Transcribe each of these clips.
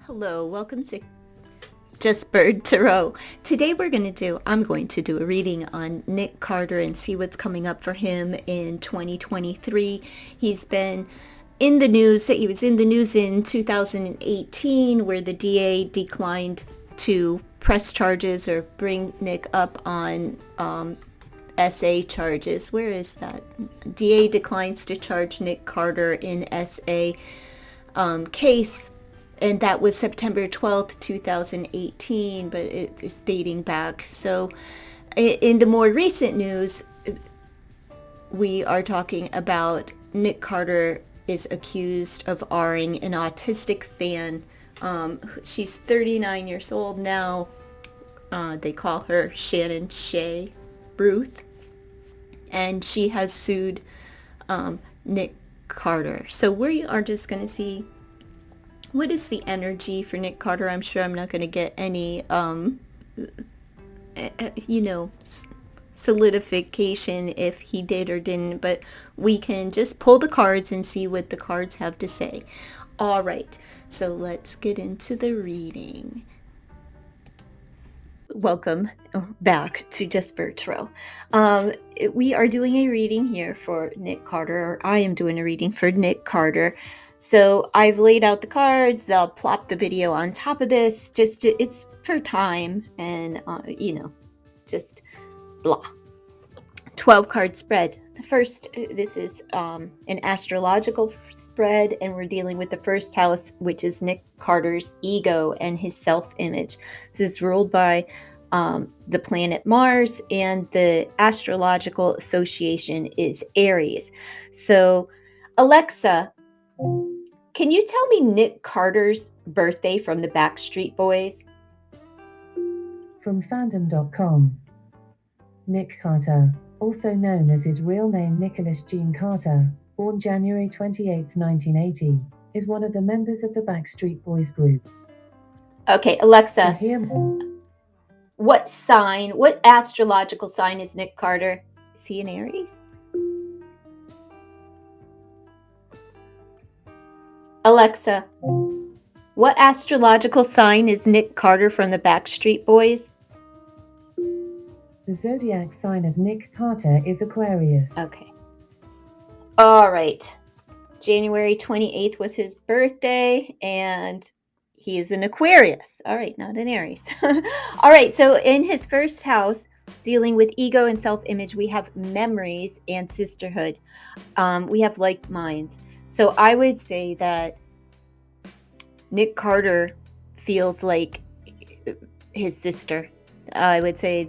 Hello, welcome to Just Bird Tarot. Today I'm going to do a reading on Nick Carter and see what's coming up for him in 2023. He's been in the news. He was in the news in 2018 where the DA declined to press charges or bring Nick up on SA charges. Where is that? DA declines to charge Nick Carter in SA case, and that was September 12th, 2018, but it's dating back. So in the more recent news, we are talking about Nick Carter is accused of R-ing an autistic fan. She's 39 years old now. They call her Shannon Shea Ruth, and she has sued Nick Carter. So we are just going to see what is the energy for Nick Carter. I'm sure I'm not going to get any, solidification if he did or didn't, but we can just pull the cards and see what the cards have to say. All right, so let's get into the reading. Welcome back to Just Bird Tarot. We are doing a reading here for Nick Carter, or I am doing a reading for Nick Carter. So I've laid out the cards. I'll plop the video on top of this. It's for time and, just blah. 12 card spread. The first, this is an astrological spread, and we're dealing with the first house, which is Nick Carter's ego and his self-image. This is ruled by the planet Mars, and the astrological association is Aries. So, Alexa, can you tell me Nick Carter's birthday from the Backstreet Boys? From fandom.com. Nick Carter, also known as his real name Nicholas Gene Carter, born January 28, 1980, is one of the members of the Backstreet Boys group. Okay, Alexa, hear what astrological sign is Nick Carter? Is he an Aries? Alexa, what astrological sign is Nick Carter from the Backstreet Boys? The zodiac sign of Nick Carter is Aquarius. Okay. All right. January 28th was his birthday, and he is an Aquarius. All right, not an Aries. All right, so in his first house, dealing with ego and self-image, we have memories and sisterhood. We have like minds. So I would say that Nick Carter feels like his sister. I would say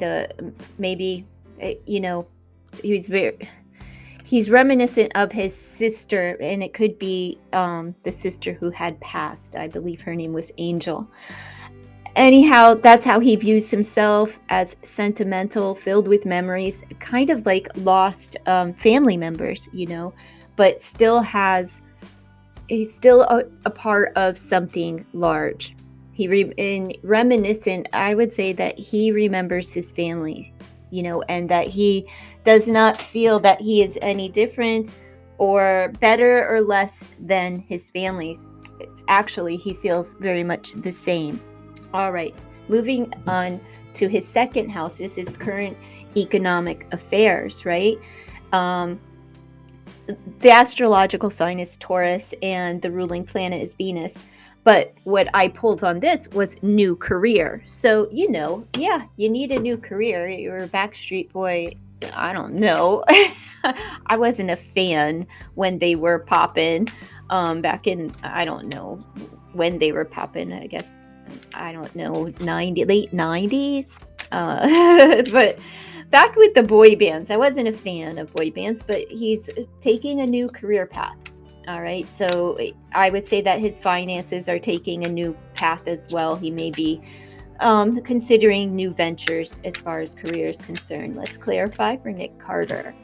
he's reminiscent of his sister, and it could be the sister who had passed. I believe her name was Angel. Anyhow, that's how he views himself, as sentimental, filled with memories, kind of like lost family members, but he's still a part of something large. Reminiscent, I would say that he remembers his family, and that he does not feel that he is any different or better or less than his families. It's actually, he feels very much the same. All right, moving on to his second house is his current economic affairs, right? The astrological sign is Taurus, and the ruling planet is Venus. But what I pulled on this was new career. So, you need a new career. You're a Backstreet Boy. I don't know. I wasn't a fan when they were popping back in, I don't know when they were popping, I guess, I don't know, late 90s. But back with the boy bands, I wasn't a fan of boy bands, but he's taking a new career path. All right, so I would say that his finances are taking a new path as well. He may be considering new ventures as far as career is concerned. Let's clarify for Nick Carter.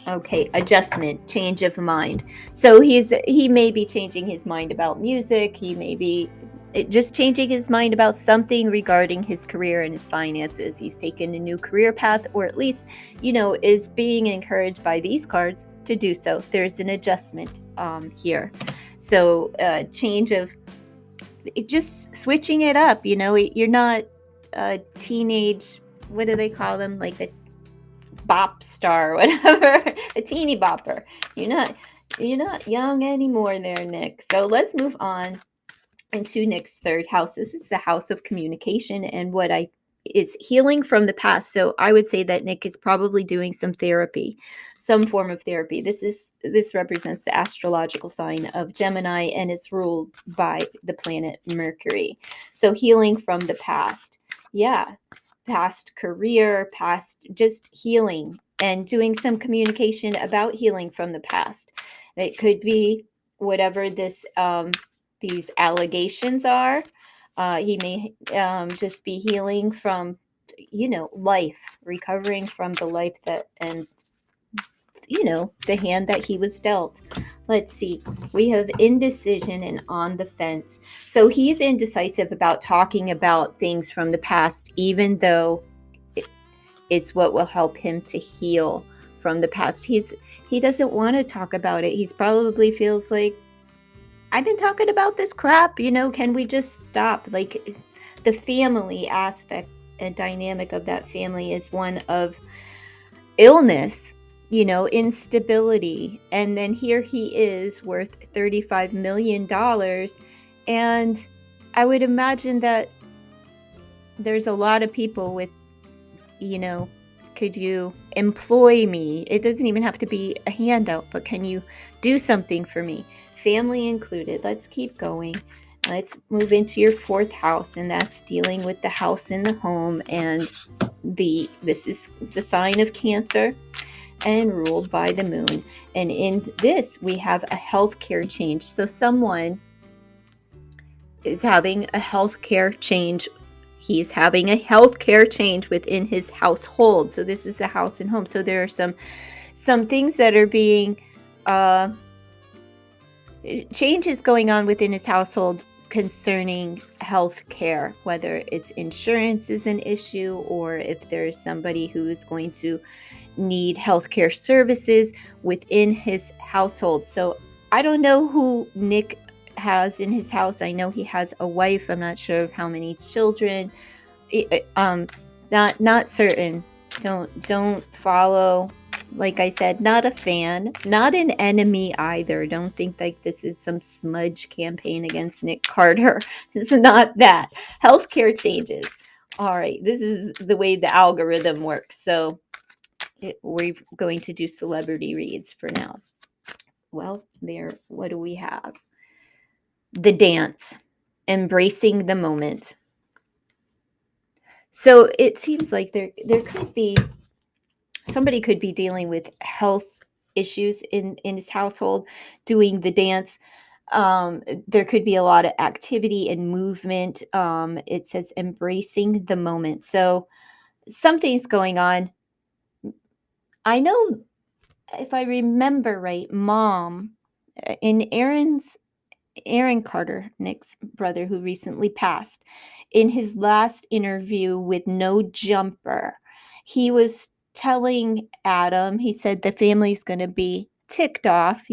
Okay, adjustment, change of mind. So he may be changing his mind about music. He may be just changing his mind about something regarding his career and his finances. He's taken a new career path, or at least, is being encouraged by these cards to do so. There's an adjustment here. So change of just switching it up, you're not a teenage, what do they call them, like a bop star, whatever, a teeny bopper. You're not young anymore there, Nick. So let's move on into Nick's third house. This is the house of communication, and it's healing from the past. So I would say that Nick is probably doing some therapy, some form of therapy. This represents the astrological sign of Gemini, and it's ruled by the planet Mercury. So healing from the past. Yeah. Past career, past just healing, and doing some communication about healing from the past. It could be whatever these allegations are. He may just be healing from, life, recovering from the life and the hand that he was dealt. Let's see. We have indecision and on the fence. So he's indecisive about talking about things from the past, even though it's what will help him to heal from the past. He doesn't want to talk about it. He's probably feels like, I've been talking about this crap, can we just stop? Like, the family aspect and dynamic of that family is one of illness, instability. And then here he is worth $35 million. And I would imagine that there's a lot of people with, could you employ me? It doesn't even have to be a handout, but can you do something for me? Family included. Let's keep going. Let's move into your fourth house, and that's dealing with the house and the home. And this is the sign of Cancer and ruled by the moon. And in this, we have a healthcare change. So someone is having a healthcare change. He's having a healthcare change within his household. So this is the house and home. So there are some things that are being changes going on within his household concerning health care, whether it's insurance is an issue, or if there's somebody who is going to need healthcare services within his household. So I don't know who Nick has in his house. I know he has a wife. I'm not sure of how many children. Not certain. Don't follow. Like I said, not a fan, not an enemy either. Don't think like this is some smudge campaign against Nick Carter. It's not that. Healthcare changes. All right, this is the way the algorithm works. So we're going to do celebrity reads for now. Well, what do we have? The dance, embracing the moment. So it seems like there could be, somebody could be dealing with health issues in his household, doing the dance. There could be a lot of activity and movement. It says embracing the moment. So something's going on. I know, if I remember right, Mom, in Aaron Carter, Nick's brother, who recently passed, in his last interview with No Jumper, he was telling Adam, he said the family's going to be ticked off,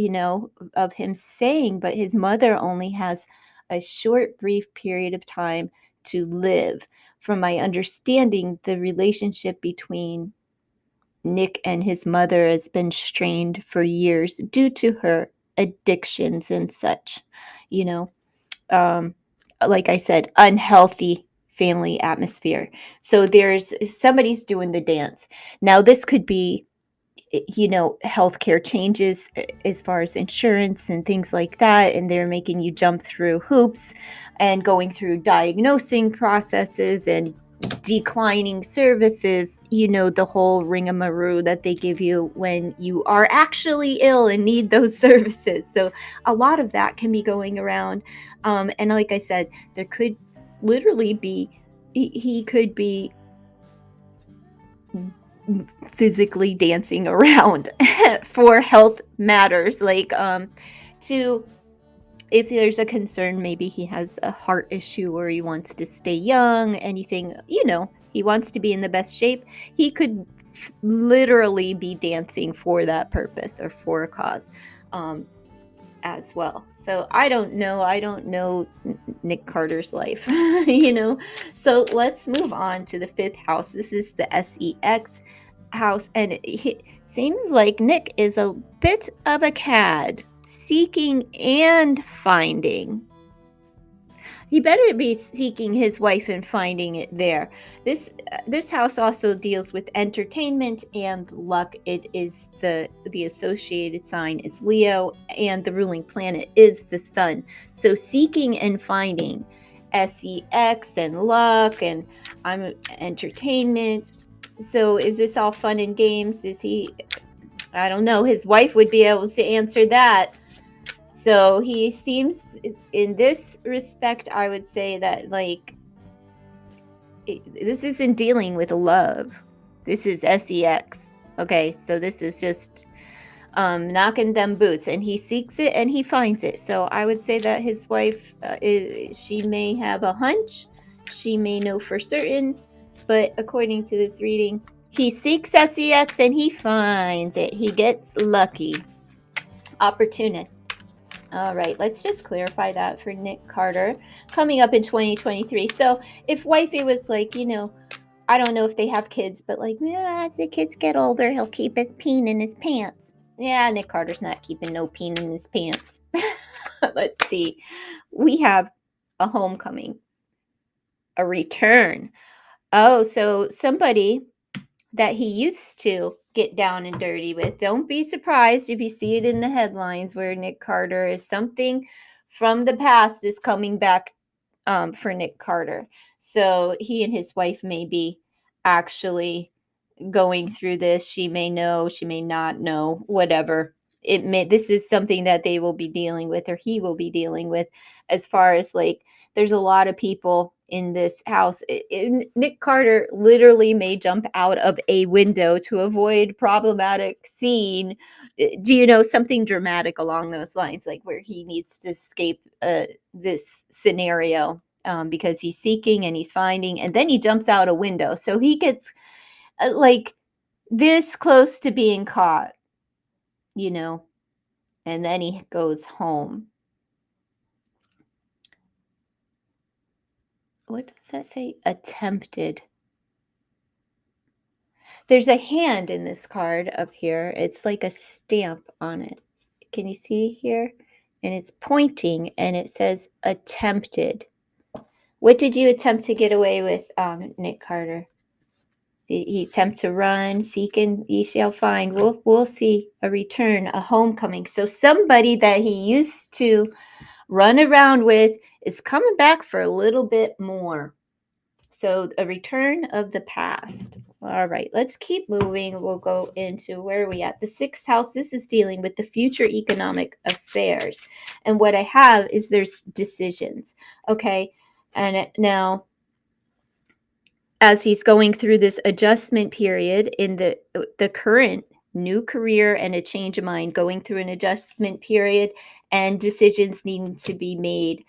of him saying, but his mother only has a short, brief period of time to live. From my understanding, the relationship between Nick and his mother has been strained for years due to her addictions and such, you know. Like I said, unhealthy family atmosphere. So there's somebody's doing the dance. Now, this could be, healthcare changes as far as insurance and things like that. And they're making you jump through hoops and going through diagnosing processes and declining services, the whole ringamaroo that they give you when you are actually ill and need those services. So a lot of that can be going around. And like I said, there could literally be, he could be physically dancing around for health matters, like if there's a concern, maybe he has a heart issue or he wants to stay young, anything, he wants to be in the best shape, he could literally be dancing for that purpose or for a cause. as well. So I don't know Nick Carter's life, So let's move on to the 5th house. This is the SEX house, and it seems like Nick is a bit of a cad, seeking and finding. He better be seeking his wife and finding it there. This house also deals with entertainment and luck. It is the associated sign is Leo, and the ruling planet is the sun. So seeking and finding, SEX and luck, and I'm entertainment. So is this all fun and games? Is he? I don't know. His wife would be able to answer that. So he seems, in this respect, I would say that, like, this isn't dealing with love. This is SEX. Okay, so this is just knocking them boots, and he seeks it and he finds it. So I would say that his wife, she may have a hunch, she may know for certain, but according to this reading, he seeks SEX and he finds it. He gets lucky. Opportunist. All right, let's just clarify that for Nick Carter coming up in 2023. So if wifey was like, I don't know if they have kids, but like, yeah, as the kids get older, he'll keep his peen in his pants. Yeah, Nick Carter's not keeping no peen in his pants. Let's see. We have a homecoming, a return. Oh, so somebody that he used to get down and dirty with. Don't be surprised if you see it in the headlines where Nick Carter is something from the past is coming back for Nick Carter. So he and his wife may be actually going through this. She may know, she may not know, whatever. This is something that they will be dealing with, or he will be dealing with, as far as, like, there's a lot of people in this house. Nick Carter literally may jump out of a window to avoid problematic scene. Do you know something dramatic along those lines, like where he needs to escape this scenario, because he's seeking and he's finding, and then he jumps out a window. So he gets like this close to being caught, and then he goes home. What does that say? Attempted. There's a hand in this card up here. It's like a stamp on it. Can you see here? And it's pointing and it says attempted. What did you attempt to get away with, Nick Carter? Did he attempt to run, seek, and ye shall find? We'll see a return, a homecoming. So somebody that he used to run around with is coming back for a little bit more. So a return of the past. All right, let's keep moving. We'll go into, where are we at? The 6th house. This is dealing with the future economic affairs. And what I have is there's decisions. Okay. And now, as he's going through this adjustment period in the current new career and a change of mind, going through an adjustment period and decisions needing to be made,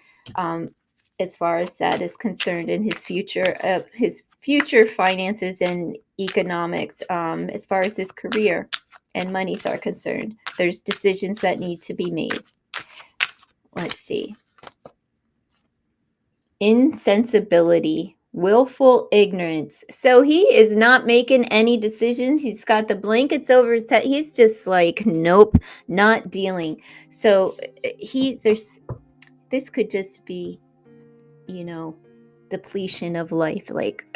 as far as that is concerned, in his future finances and economics, as far as his career and monies are concerned. There's decisions that need to be made. Let's see. Insensibility, willful ignorance. So he is not making any decisions. He's got the blankets over his head. He's just like, nope, not dealing. So this could just be, depletion of life, like,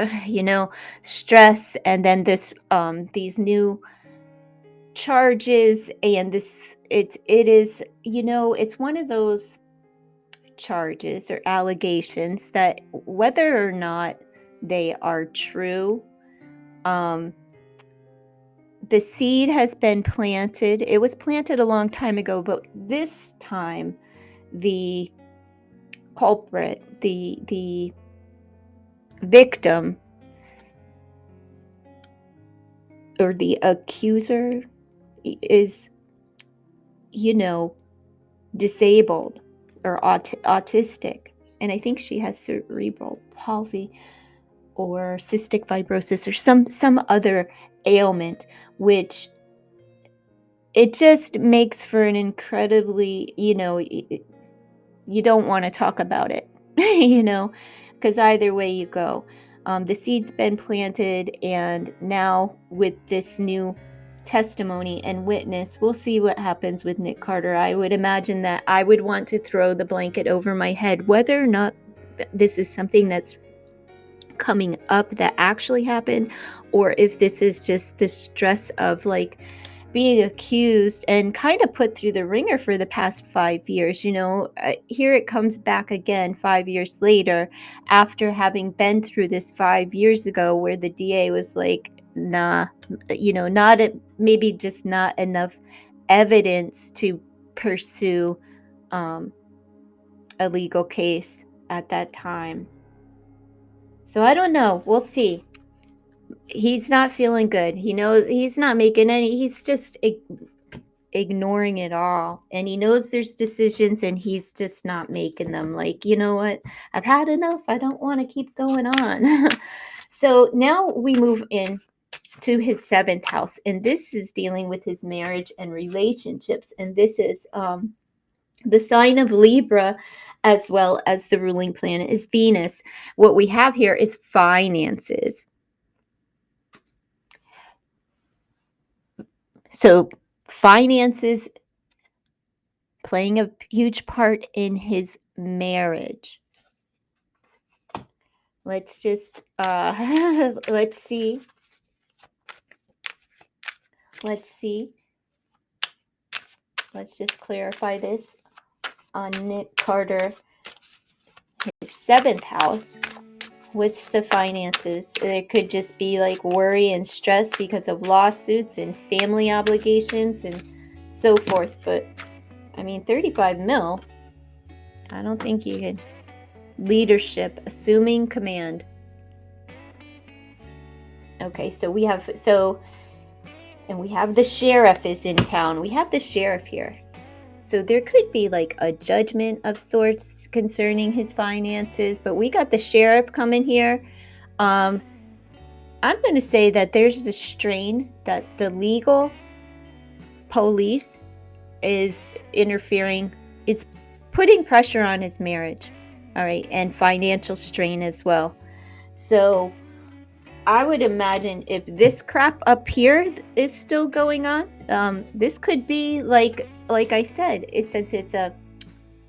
stress, and then these new charges, and it is, it's one of those charges or allegations that, whether or not they are true, the seed has been planted. It was planted a long time ago, but this time the culprit, the victim, or the accuser, is, disabled or autistic. And I think she has cerebral palsy or cystic fibrosis or some other ailment, which it just makes for an incredibly, you don't want to talk about it, because either way you go, the seed's been planted, and now with this new testimony and witness, we'll see what happens with Nick Carter. I would imagine that I would want to throw the blanket over my head, whether or not this is something that's coming up that actually happened, or if this is just the stress of like being accused and kind of put through the ringer for the past 5 years. Here it comes back again 5 years later, after having been through this 5 years ago, where the DA was like, nah, maybe just not enough evidence to pursue a legal case at that time. So I don't know. We'll see. He's not feeling good. He knows he's not making any, he's just ignoring it all. And he knows there's decisions, and he's just not making them. Like, you know what? I've had enough. I don't want to keep going on. So now we move in to his seventh house, and this is dealing with his marriage and relationships. And this is the sign of Libra, as well as the ruling planet is Venus. What we have here is finances. So finances playing a huge part in his marriage. Let's just let's see. Let's just clarify this on Nick Carter, his seventh house. What's the finances? There could just be like worry and stress because of lawsuits and family obligations and so forth. But I mean, 35 mil, I don't think you could. Leadership, assuming command. Okay, so we have the sheriff is in town. We have the sheriff here. So there could be like a judgment of sorts concerning his finances, but we got the sheriff coming here. I'm going to say that there's a strain that the legal police is interfering. It's putting pressure on his marriage, all right, and financial strain as well. So I would imagine if this crap up here is still going on, this could be like I said, since it's a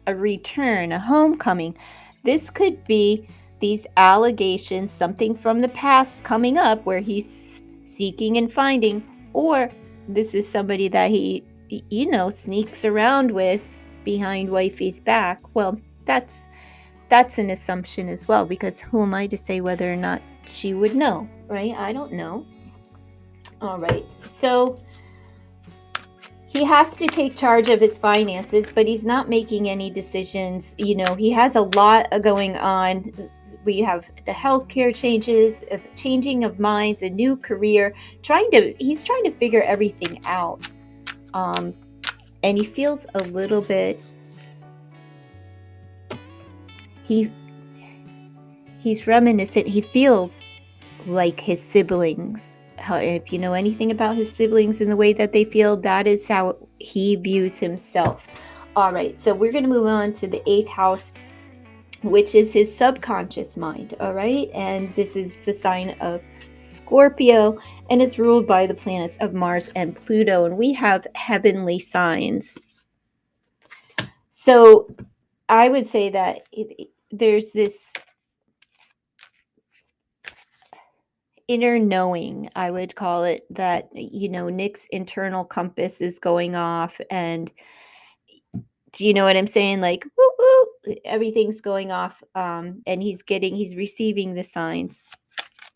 return, a homecoming, this could be these allegations, something from the past coming up where he's seeking and finding, or this is somebody that he sneaks around with behind wifey's back. Well, that's an assumption as well, because who am I to say whether or not she would know, right? I don't know. All right, so he has to take charge of his finances, but he's not making any decisions. He has a lot going on. We have the healthcare changes, changing of minds, a new career. He's trying to figure everything out, and he feels a little bit. He's reminiscent. He feels like his siblings. If you know anything about his siblings and the way that they feel, that is how he views himself. All right, so we're going to move on to the eighth house, which is his subconscious mind. All right, and this is the sign of Scorpio, and it's ruled by the planets of Mars and Pluto, and we have heavenly signs. So I would say that there's this inner knowing, I would call it, that Nick's internal compass is going off, and do you know what I'm saying? Like, woo, woo, everything's going off, and he's receiving the signs.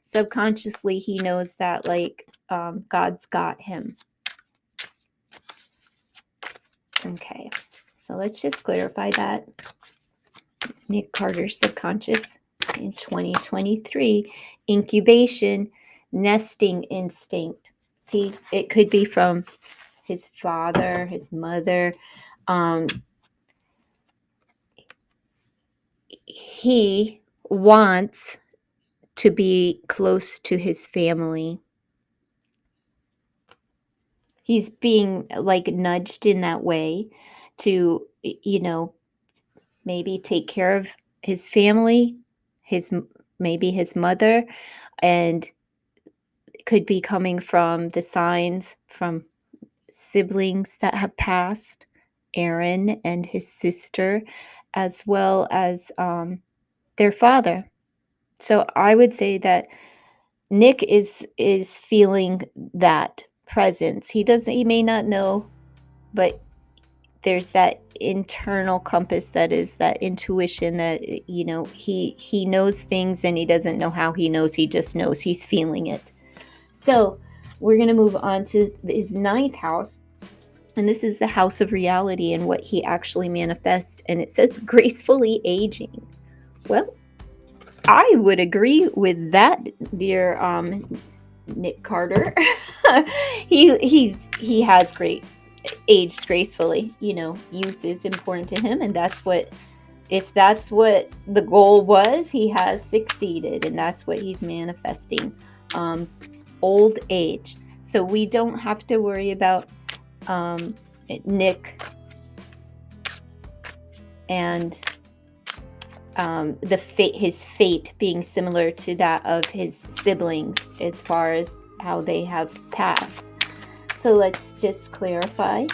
Subconsciously, he knows that like God's got him. Okay, so let's just clarify that. Nick Carter's subconscious in 2023, incubation, nesting instinct. See, it could be from his father, his mother. He wants to be close to his family. he's being like nudged in that way to, maybe take care of his family, maybe his mother, and it could be coming from the signs from siblings that have passed, Aaron and his sister, as well as their father. So I would say that Nick is feeling that presence. He may not know, but there's that internal compass, that is that intuition, that he knows things and he doesn't know how he knows, he just knows, he's feeling it. So we're going to move on to his ninth house, and this is the house of reality and what he actually manifests, and it says gracefully aging. Well, I would agree with that, dear Nick Carter. He has aged gracefully. Youth is important to him, and if that's what the goal was, he has succeeded, and that's what he's manifesting. Old age. So we don't have to worry about Nick and his fate being similar to that of his siblings as far as how they have passed. So let's just clarify.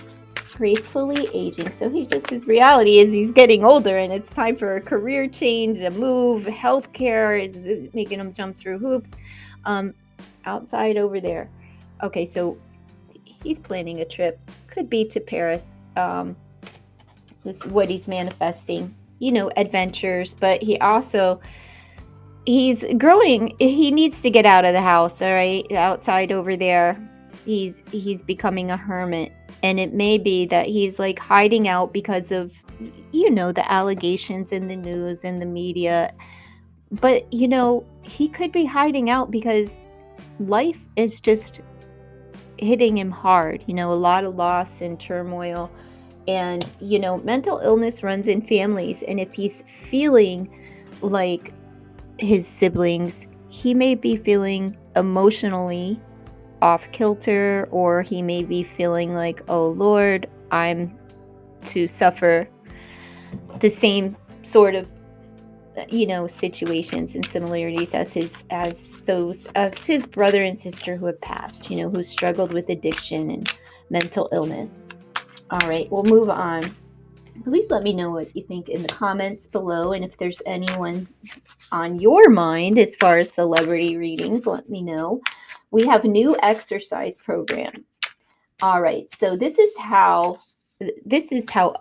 Gracefully aging. So his reality is he's getting older, and it's time for a career change, a move. Healthcare is making him jump through hoops. Outside over there. Okay, so he's planning a trip. Could be to Paris. This is what he's manifesting. Adventures, but he's growing. He needs to get out of the house, all right? Outside over there, he's becoming a hermit, and it may be that he's like hiding out because of the allegations in the news and the media. But he could be hiding out because life is just hitting him hard. A lot of loss and turmoil, and mental illness runs in families, and if he's feeling like his siblings, he may be feeling emotionally off kilter, or he may be feeling like, oh Lord, I'm to suffer the same sort of situations and similarities as those of his brother and sister who have passed, who struggled with addiction and mental illness. All right, we'll move on. Please let me know what you think in the comments below, and if there's anyone on your mind as far as celebrity readings, let me know. We have a new exercise program. All right, so this is how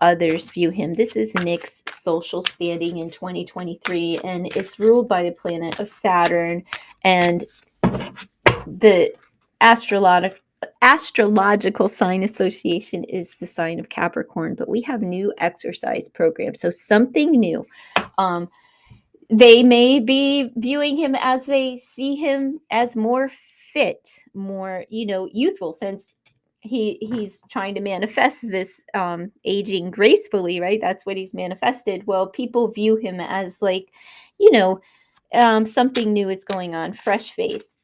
others view him. This is Nick's social standing in 2023, and it's ruled by the planet of Saturn, and the astrological sign association is the sign of Capricorn. But we have new exercise programs, so something new. They may be viewing him as they see him as more fit, more youthful, since he's trying to manifest this aging gracefully, right? That's what he's manifested. Well, people view him as like something new is going on, fresh face,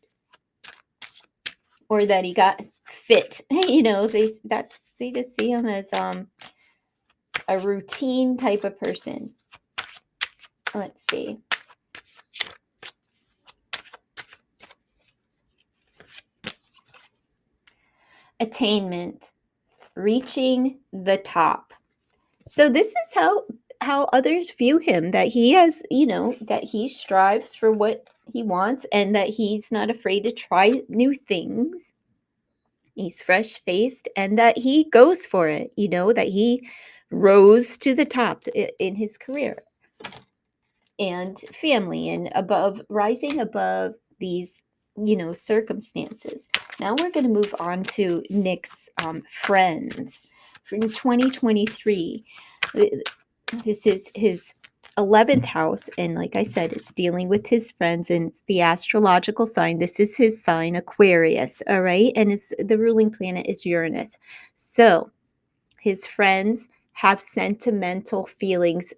or that he got fit. They just see him as a routine type of person. Let's see. Attainment, reaching the top. So this is how others view him, that he has, that he strives for what he wants, and that he's not afraid to try new things. He's fresh-faced, and that he goes for it, that he rose to the top in his career and family, and rising above these circumstances. Now we're going to move on to Nick's friends from 2023. This is his 11th house, and like I said, it's dealing with his friends, and it's the astrological sign. This is his sign, Aquarius, all right? And the ruling planet is Uranus. So his friends have sentimental feelings.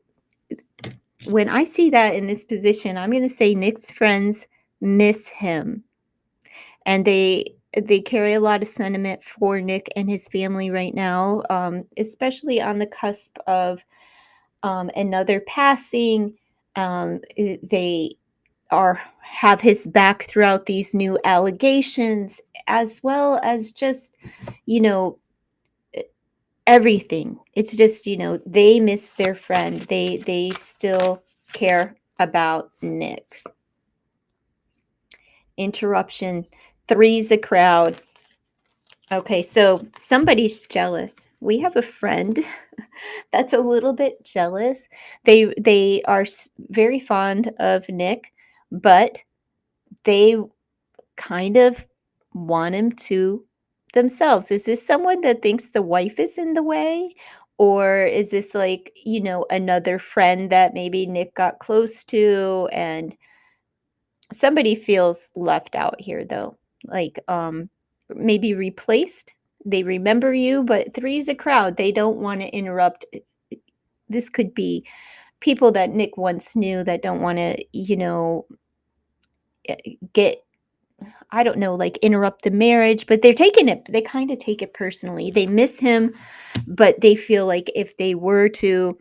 When I see that in this position, I'm going to say Nick's friends miss him, and they they carry a lot of sentiment for Nick and his family right now, especially on the cusp of another passing. They are have his back throughout these new allegations, as well as just, you know, everything. It's just, they miss their friend. They still care about Nick. Interruption. Three's a crowd. Okay, so somebody's jealous. We have a friend that's a little bit jealous. They are very fond of Nick, but they kind of want him to themselves. Is this someone that thinks the wife is in the way? Or is this like, another friend that maybe Nick got close to, and somebody feels left out here though. Like maybe replaced. They remember you, but three's a crowd. They don't want to interrupt. This could be people that Nick once knew that don't want to, get, I don't know, like interrupt the marriage, but they're taking it, they kind of take it personally. They miss him, but they feel like if they were to,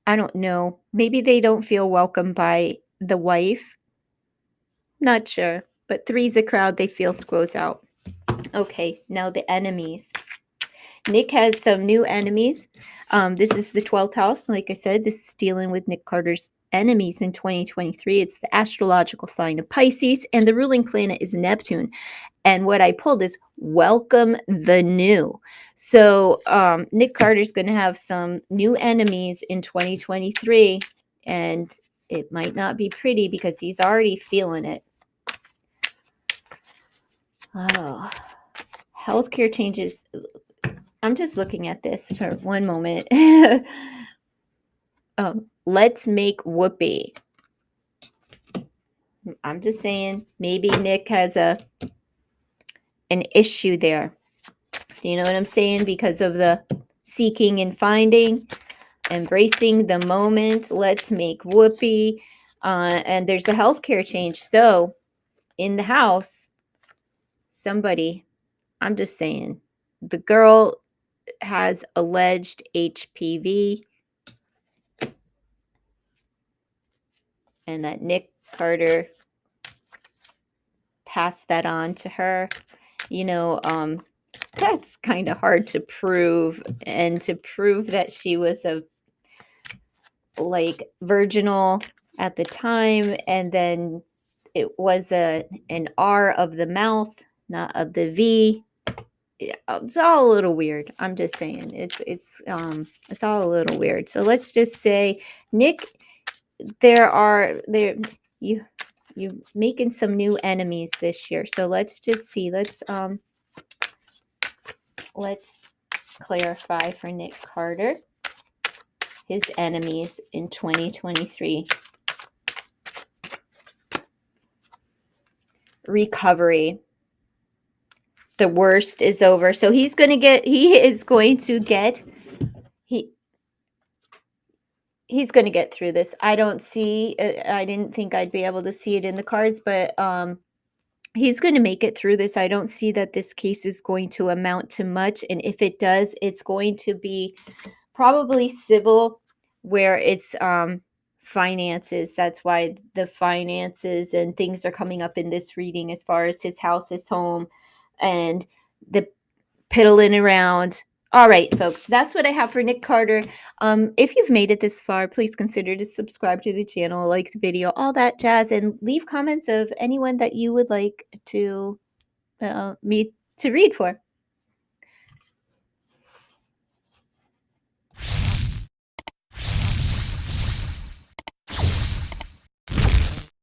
I don't know, maybe they don't feel welcome by the wife. Not sure, but three's a crowd they feel squoze out. Okay, now the enemies. Nick has some new enemies. This is the 12th house. Like I said, this is dealing with Nick Carter's enemies in 2023. It's the astrological sign of Pisces, and the ruling planet is Neptune. And what I pulled is welcome the new. So Nick Carter's going to have some new enemies in 2023, and it might not be pretty because he's already feeling it. Oh, healthcare changes. I'm just looking at this for one moment. Let's make Whoopi. I'm just saying, maybe Nick has an issue there. Do you know what I'm saying? Because of the seeking and finding, embracing the moment. Let's make Whoopi. And there's a healthcare change. So in the house, somebody, I'm just saying, the girl has alleged HPV, and that Nick Carter passed that on to her. That's kind of hard to prove, and to prove that she was virginal at the time, and then it was an R of the mouth, not of the V. It's all a little weird. I'm just saying, it's all a little weird. So let's just say, Nick, you making some new enemies this year. So let's just see. Let's clarify for Nick Carter his enemies in 2023. Recovery. The worst is over. So he is going to get through this. I didn't think I'd be able to see it in the cards, but he's going to make it through this. I don't see that this case is going to amount to much. And if it does, it's going to be probably civil, where it's finances. That's why the finances and things are coming up in this reading, as far as his house, his home, and the piddling around. All right, folks, that's what I have for Nick Carter. If you've made it this far, please consider to subscribe to the channel, like the video, all that jazz, and leave comments of anyone that you would like to me to read for.